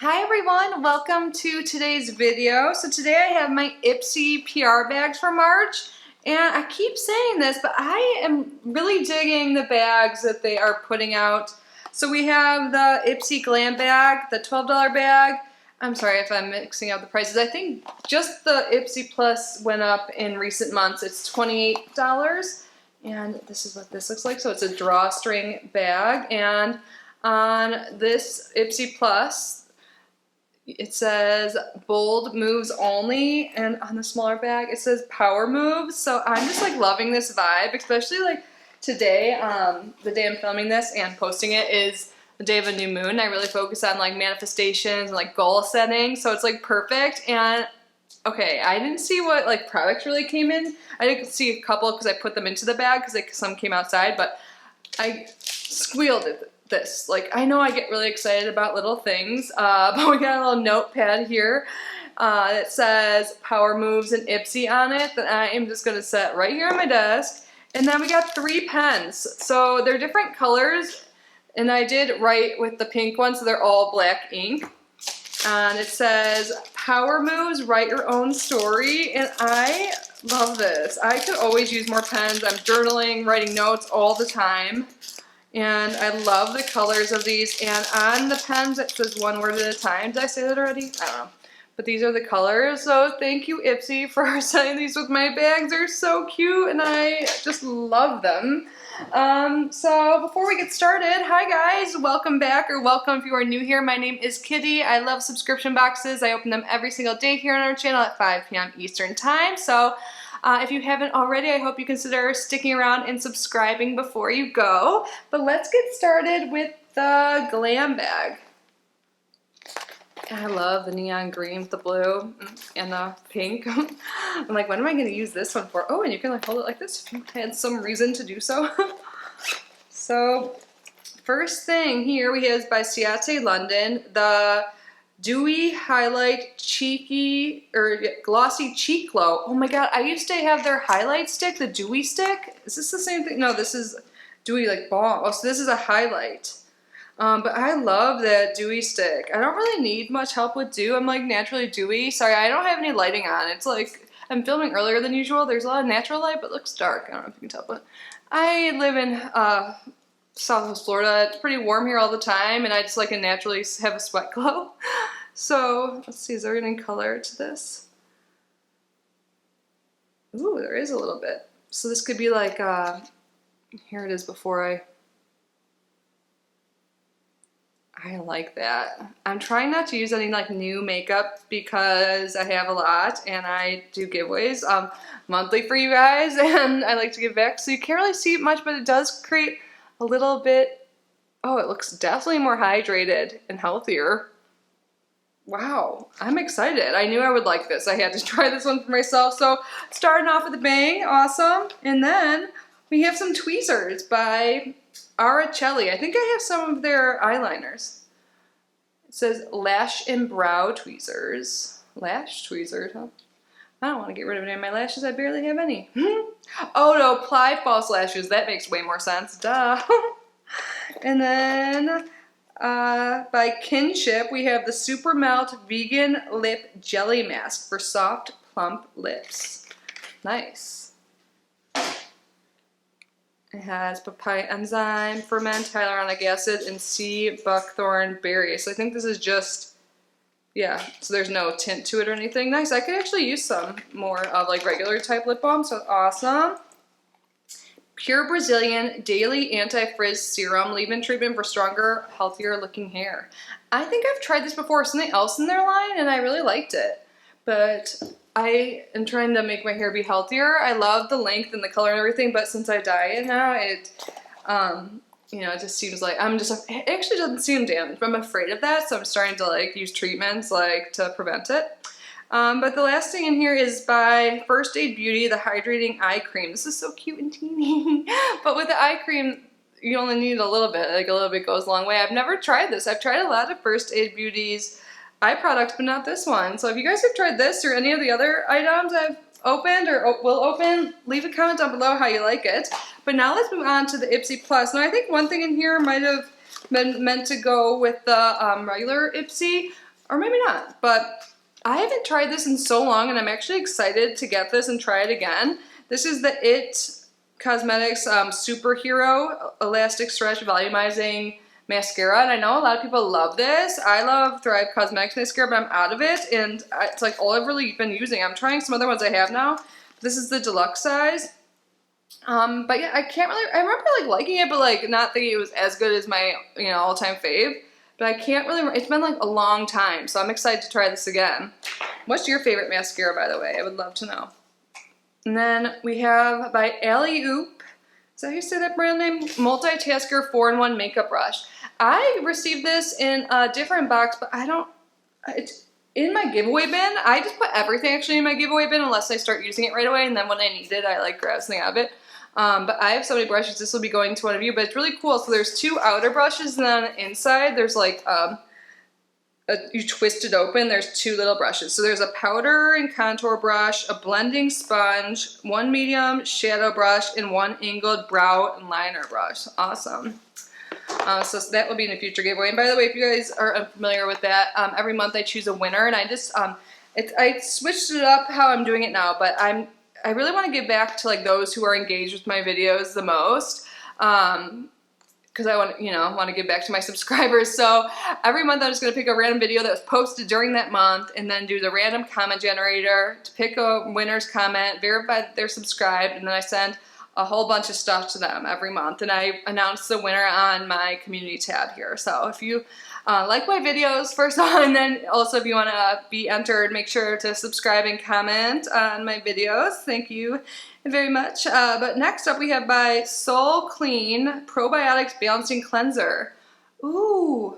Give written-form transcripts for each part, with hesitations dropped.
Hi everyone, welcome to today's video. So today I have my Ipsy PR bags for March, and I keep saying this, but I am really digging the bags that they are putting out. So we have the Ipsy Glam Bag, the $12 bag. I'm sorry if I'm mixing up the prices. I think just the Ipsy Plus went up in recent months. It's $28, and this is what this looks like. So it's a drawstring bag, and on this Ipsy Plus, it says bold moves only, and on the smaller bag it says power moves. So I'm just like loving this vibe, especially like today, the day I'm filming this and posting it is the day of a new moon. I really focus on like manifestations and like goal setting, so it's like perfect. And okay, I didn't see what like products really came in. I did see a couple because I put them into the bag because like some came outside, but I squealed at this. Like, I know I get really excited about little things, but we got a little notepad here that says Power Moves and Ipsy on it that I am just going to set right here on my desk. And then we got 3 pens. So they're different colors, and I did write with the pink one, so they're all black ink. And it says Power Moves, Write Your Own Story, and I love this. I could always use more pens. I'm journaling, writing notes all the time. And I love the colors of these, and on the pens it says one word at a time. Did I say that already? I don't know. But these are the colors, so thank you Ipsy for sending these with my bags. They're so cute and I just love them. So before we get started, hi guys, welcome back, or welcome if you are new here. My name is Kitty. I love subscription boxes. I open them every single day here on our channel at 5 p.m. Eastern time. So if you haven't already, I hope you consider sticking around and subscribing before you go. But let's get started with the Glam Bag. I love the neon green with the blue and the pink. I'm like, when am I going to use this one for? Oh, and you can like hold it like this if you had some reason to do so. So, first thing here we have by Ciate London, the Dewy Highlight Cheeky, or Glossy Cheek Glow. Oh my god, I used to have their highlight stick, the Dewy stick. Is this the same thing? No, this is Dewy like balm. Oh, so this is a highlight. But I love that dewy stick. I don't really need much help with dew. I'm like naturally dewy. Sorry, I don't have any lighting on. It's like I'm filming earlier than usual. There's a lot of natural light, but it looks dark. I don't know if you can tell, but I live in Southwest Florida. It's pretty warm here all the time, and I just like to naturally have a sweat glow. So let's see, is there any color to this? Ooh, there is a little bit. So this could be like, here it is before I like that. I'm trying not to use any like new makeup because I have a lot and I do giveaways monthly for you guys, and I like to give back, so you can't really see it much, but it does create a little bit. Oh, it looks definitely more hydrated and healthier. Wow, I'm excited. I knew I would like this. I had to try this one for myself. So starting off with a bang, awesome. And then we have some tweezers by Aracelli. I think I have some of their eyeliners. It says Lash and Brow Tweezers. Lash tweezers, huh? I don't want to get rid of any of my lashes. I barely have any. Oh no, apply false lashes. That makes way more sense. Duh. And then by Kinship, we have the Super Melt Vegan Lip Jelly Mask for soft, plump lips. Nice. It has papaya enzyme, ferment, hyaluronic acid, and sea buckthorn berry. So I think this is just, yeah, so there's no tint to it or anything. Nice. I could actually use some more of like regular type lip balm, so awesome. Pure Brazilian Daily Anti-Frizz Serum Leave-In Treatment for stronger, healthier looking hair. I think I've tried this before, something else in their line, and I really liked it. But I am trying to make my hair be healthier. I love the length and the color and everything, but since I dye it now, it, you know, it just seems like it actually doesn't seem damaged, but I'm afraid of that, so I'm starting to like use treatments like to prevent it. But the last thing in here is by First Aid Beauty, the Hydrating Eye Cream. This is so cute and teeny. But with the eye cream, you only need a little bit. Like a little bit goes a long way. I've never tried this. I've tried a lot of First Aid Beauty's eye products, but not this one. So if you guys have tried this or any of the other items I've opened or will open, leave a comment down below how you like it. But now let's move on to the Ipsy Plus. Now I think one thing in here might have been meant to go with the regular Ipsy, or maybe not, but I haven't tried this in so long, and I'm actually excited to get this and try it again. This is the It Cosmetics Superhero Elastic Stretch Volumizing Mascara, and I know a lot of people love this. I love Thrive Cosmetics Mascara, but I'm out of it, and it's like all I've really been using. I'm trying some other ones I have now. This is the deluxe size. But yeah, I remember like liking it, but like not thinking it was as good as my, all-time fave. But I can't really, it's been like a long time, so I'm excited to try this again. What's your favorite mascara, by the way? I would love to know. And then we have by Alley Oop, is that how you say that brand name? Multitasker 4-in-1 Makeup Brush. I received this in a different box, but it's in my giveaway bin. I just put everything actually in my giveaway bin unless I start using it right away, and then when I need it, I like grab something out of it. But I have so many brushes, this will be going to one of you, but it's really cool. So there's 2 outer brushes, and then on the inside, there's like, you twist it open, there's 2 little brushes. So there's a powder and contour brush, a blending sponge, 1 medium shadow brush, and 1 angled brow and liner brush. Awesome. So that will be in a future giveaway. And by the way, if you guys are unfamiliar with that, every month I choose a winner, and I just, I switched it up how I'm doing it now, but I really want to give back to like those who are engaged with my videos the most, because I want to give back to my subscribers. So every month I'm just going to pick a random video that was posted during that month, and then do the random comment generator to pick a winner's comment, verify that they're subscribed, and then I send a whole bunch of stuff to them every month, and I announce the winner on my community tab here. So if you like my videos, first of all, and then also if you want to be entered, make sure to subscribe and comment on my videos. Thank you very much. But next up we have by Soul Clean Probiotics Balancing Cleanser. Ooh,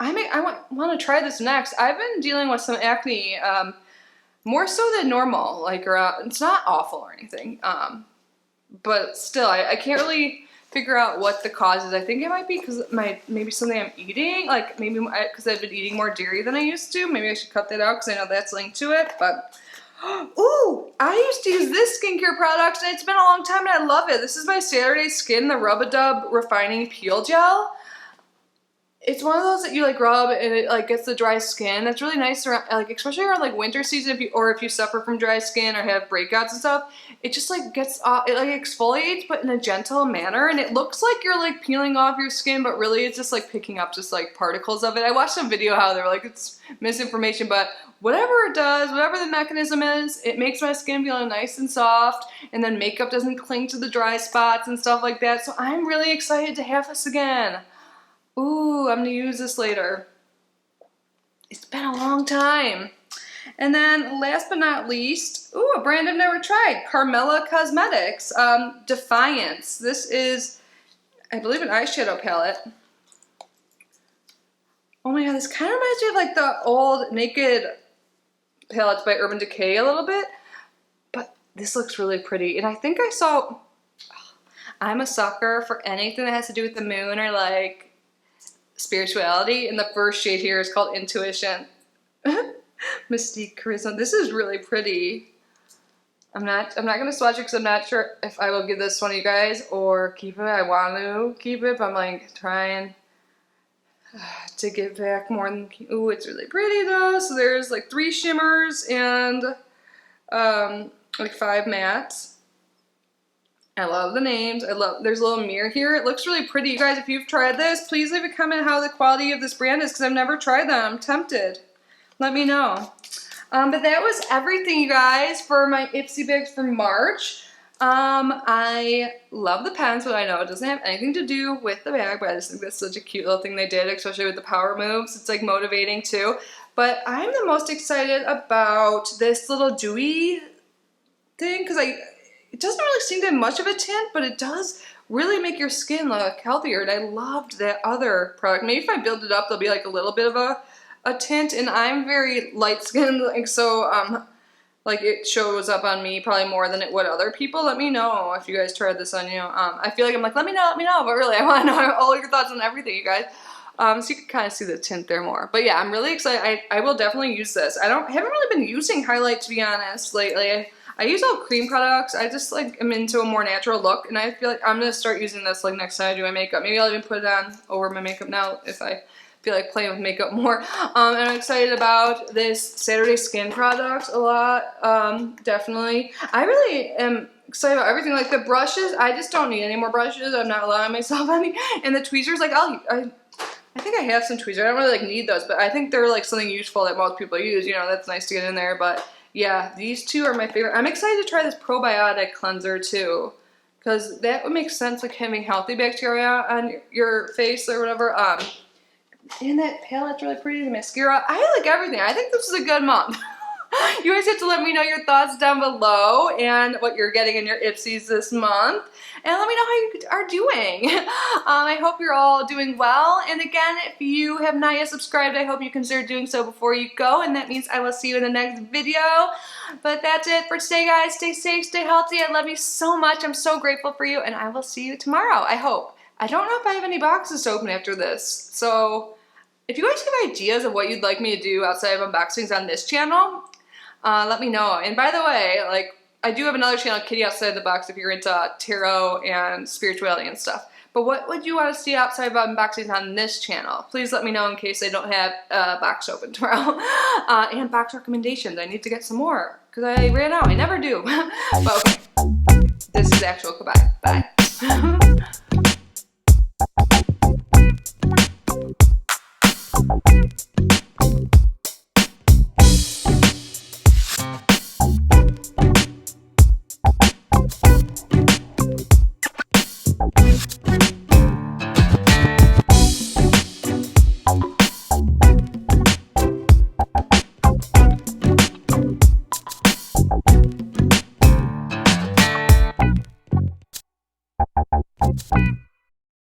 I want to try this next. I've been dealing with some acne, more so than normal. Like it's not awful or anything, but still, I can't really figure out what the cause is. I think it might be because maybe something I'm eating, like maybe because I've been eating more dairy than I used to. Maybe I should cut that out because I know that's linked to it. But ooh, I used to use this skincare product, and it's been a long time, and I love it. This is by Saturday Skin, the Rub-A-Dub Refining Peel Gel. It's one of those that you like rub and it like gets the dry skin. That's really nice around, like especially around like winter season, if you suffer from dry skin or have breakouts and stuff. It just like gets it like exfoliates, but in a gentle manner, and it looks like you're like peeling off your skin, but really it's just like picking up just like particles of it. I watched a video how they're like it's misinformation, but whatever it does, whatever the mechanism is, it makes my skin feel nice and soft, and then makeup doesn't cling to the dry spots and stuff like that. So I'm really excited to have this again. Ooh, I'm gonna use this later. It's been a long time. And then last but not least, ooh, a brand I've never tried, Carmella Cosmetics, Defiance. This is, I believe, an eyeshadow palette. Oh my god, this kind of reminds me of like the old Naked palettes by Urban Decay a little bit, but this looks really pretty. And I think I saw, I'm a sucker for anything that has to do with the moon or like spirituality, and the first shade here is called Intuition. Mystique Charisma. This is really pretty. I'm not gonna swatch it because I'm not sure if I will give this one to you guys or keep it. I want to keep it, but I'm like trying to give back more than. Ooh, it's really pretty though. So there's like 3 shimmers and like 5 mattes. I love the names. There's a little mirror here. It looks really pretty. You guys, if you've tried this, please leave a comment how the quality of this brand is because I've never tried them. I'm tempted. Let me know. But that was everything, you guys, for my Ipsy bags for March. I love the pens, but I know it doesn't have anything to do with the bag, but I just think that's such a cute little thing they did, especially with the power moves. It's like motivating too. But I'm the most excited about this little dewy thing because it doesn't really seem to have much of a tint, but it does really make your skin look healthier. And I loved that other product. Maybe if I build it up, there'll be like a little bit of a tint. And I'm very light skinned, like so like it shows up on me probably more than it would other people. Let me know if you guys tried this on you. I feel like I'm like, let me know, but really I want to know all your thoughts on everything, you guys. So you can kind of see the tint there more. But yeah, I'm really excited. I will definitely use this. I haven't really been using highlight, to be honest, lately. I use all cream products. I just like am into a more natural look, and I feel like I'm gonna start using this like next time I do my makeup. Maybe I'll even put it on over my makeup now if I feel like playing with makeup more. And I'm excited about this Saturday Skin product a lot, definitely. I really am excited about everything. Like the brushes, I just don't need any more brushes. I'm not allowing myself any. And the tweezers, like I think I have some tweezers. I don't really like need those, but I think they're like something useful that most people use. You know, that's nice to get in there. But yeah, these two are my favorite. I'm excited to try this probiotic cleanser too, because that would make sense, like having healthy bacteria on your face or whatever. And that palette's really pretty. The mascara, I like everything. I think this is a good month. You guys have to let me know your thoughts down below and what you're getting in your Ipsies this month. And let me know how you are doing. I hope you're all doing well. And again, if you have not yet subscribed, I hope you consider doing so before you go. And that means I will see you in the next video. But that's it for today, guys. Stay safe, stay healthy. I love you so much. I'm so grateful for you. And I will see you tomorrow, I hope. I don't know if I have any boxes to open after this. So if you guys have ideas of what you'd like me to do outside of unboxings on this channel, let me know. And by the way, like, I do have another channel, Kitty Outside the Box, if you're into tarot and spirituality and stuff. But what would you want to see outside of unboxings on this channel? Please let me know in case I don't have a box open tomorrow. And box recommendations. I need to get some more because I ran out. I never do. But okay, this is actual goodbye. Bye.